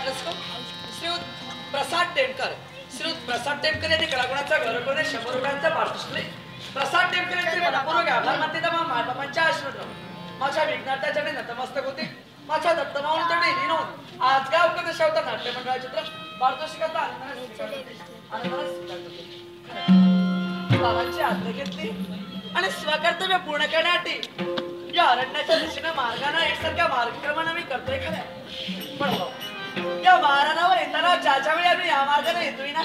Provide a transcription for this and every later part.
वाटलंस का? श्रीयुत प्रसाद टेमकर, श्रीयुत प्रसाद टेमकर यांनी कलागुणाचा गौरव करून 100 रुपयांचा पारितोषिक. प्रसाद टेमकर यांचे मनपूर्वक आभार मानते. मायबापांच्या आशीर्वाद माझ्या विघ्नार्थाच्या नतमस्तक होते. माझ्या दत्तमाऊन तेवढे लिहून आज गाव उपदेश होता नाट्य मंडळा चित्र पारितोषिकाचा बाबांची आज्ञा घेतली आणि स्वकर्तव्य पूर्ण करण्यासाठी या अरण्याच्या दिशेने मार्गाने एकसारख्या मार्गक्रमण मी करतोय खरं. पण या महाराणावर येताना ज्याच्या वेळी आम्ही या मार्गाने येतोय ना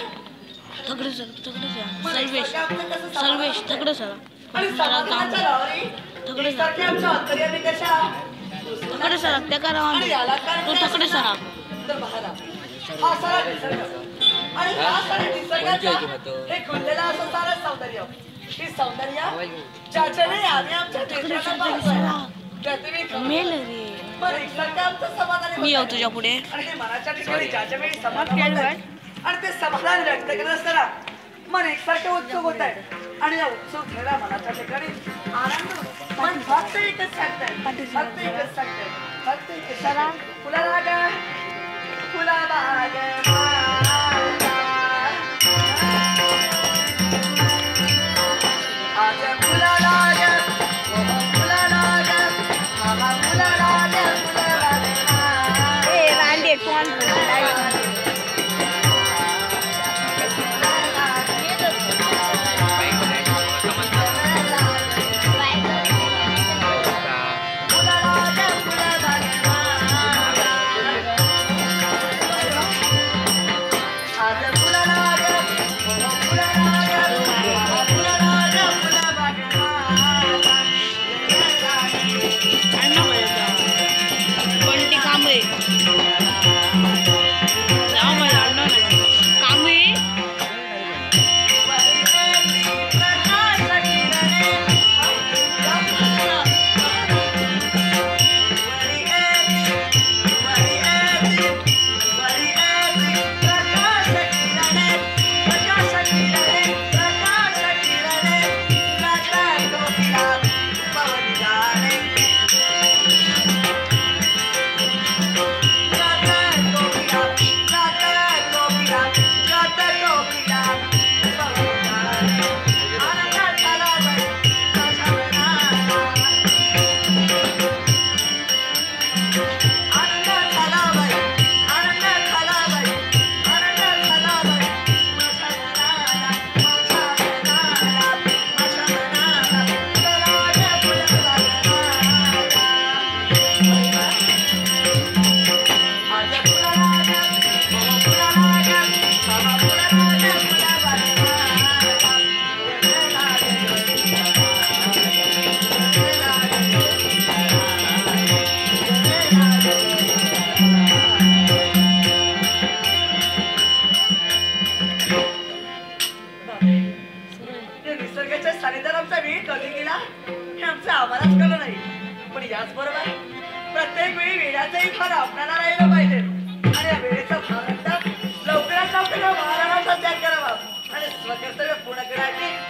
सर्वेश तगडे सर आणि समाधानाच्या लावणी एकसारखे आमच्या अंतर्यामी कशा तगडे सर त्या करा तो तगडे सर तर बघा हा सारा निसर्ग आणि हा सारा निसर्गाचा हे खुललेला असं सारं सौंदर्य. ही सौंदर्य ज्याच्या वेळी आम्ही आमच्या देशाला पाहतोय मेल रे बरं एकसारखं आमचं समाधान मी येऊ तुझ्या पुढे आणि ते मनाच्या ठिकाणी ज्याच्या वेळी समाधान आणि ते समाधान व्यक्त करत असताना मन एकसारखं उत्सुक होत आहे आणि या उत्सुक झालेल्या मनाच्या ठिकाणी आनंद मन फक्त एकच सांगतंय फक्त एकच सांगतंय फक्त कशाला फुला लागा फुला बाग याचबरोबर प्रत्येक वेळी वेळाचाही भार आपल्याला राहिला पाहिजे आणि या वेळेचा भार लवकरात लवकर महाराणाचा त्याग करावा आणि स्वकर्तव्य पूर्ण करण्याची